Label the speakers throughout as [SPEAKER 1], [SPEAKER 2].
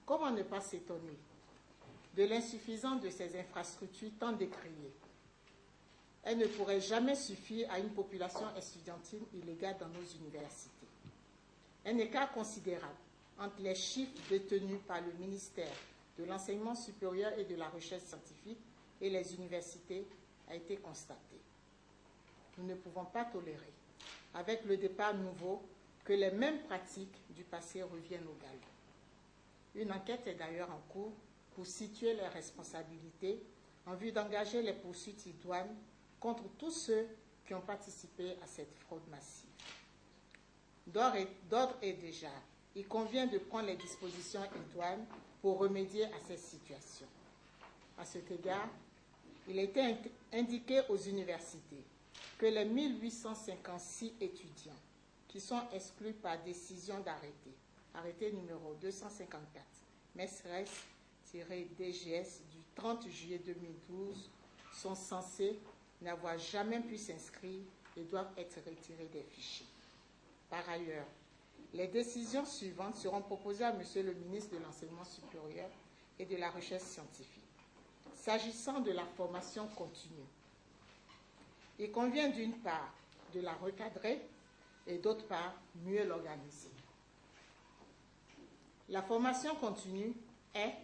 [SPEAKER 1] Comment ne pas s'étonner de l'insuffisance de ces infrastructures tant décriées? Elles ne pourraient jamais suffire à une population estudiantine illégale dans nos universités. Un écart considérable entre les chiffres détenus par le ministère de l'Enseignement supérieur et de la Recherche scientifique et les universités a été constaté. Nous ne pouvons pas tolérer, avec le départ nouveau, que les mêmes pratiques du passé reviennent au galop. Une enquête est d'ailleurs en cours pour situer les responsabilités en vue d'engager les poursuites idoines contre tous ceux qui ont participé à cette fraude massive. D'ordre et déjà, il convient de prendre les dispositions idoines pour remédier à cette situation. À cet égard, il a été indiqué aux universités que les 1856 étudiants qui sont exclus par décision d'arrêté, arrêté numéro 254, MESRES-DGS du 30 juillet 2012, sont censés n'avoir jamais pu s'inscrire et doivent être retirés des fichiers. Par ailleurs, les décisions suivantes seront proposées à Monsieur le ministre de l'Enseignement supérieur et de la Recherche scientifique. S'agissant de la formation continue, il convient d'une part de la recadrer et d'autre part mieux l'organiser. La formation continue est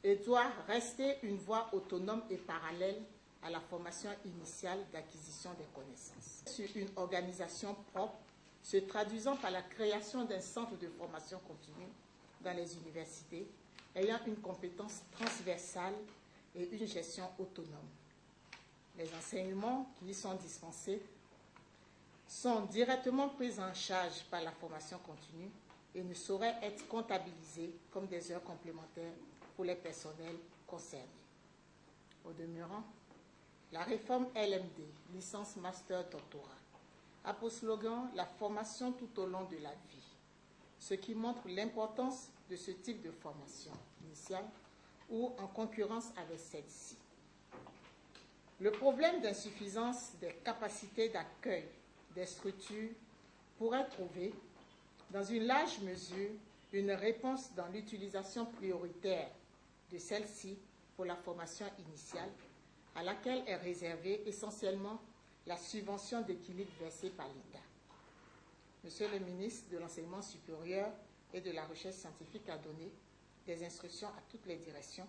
[SPEAKER 1] et doit rester une voie autonome et parallèle à la formation initiale d'acquisition des connaissances. Sur une organisation propre, se traduisant par la création d'un centre de formation continue dans les universités, ayant une compétence transversale et une gestion autonome. Les enseignements qui y sont dispensés sont directement pris en charge par la formation continue et ne sauraient être comptabilisés comme des heures complémentaires pour les personnels concernés. Au demeurant, la réforme LMD, licence master doctorat, a pour slogan la formation tout au long de la vie, ce qui montre l'importance de ce type de formation initiale ou en concurrence avec celle-ci. Le problème d'insuffisance des capacités d'accueil des structures pourrait trouver, dans une large mesure, une réponse dans l'utilisation prioritaire de celle-ci pour la formation initiale, à laquelle est réservée essentiellement la subvention d'équilibre versée par l'État. Monsieur le ministre de l'Enseignement supérieur et de la Recherche scientifique a donné des instructions à toutes les directions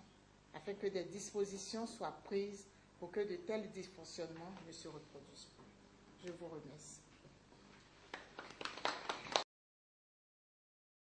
[SPEAKER 1] afin que des dispositions soient prises pour que de tels dysfonctionnements ne se reproduisent plus. Je vous remercie.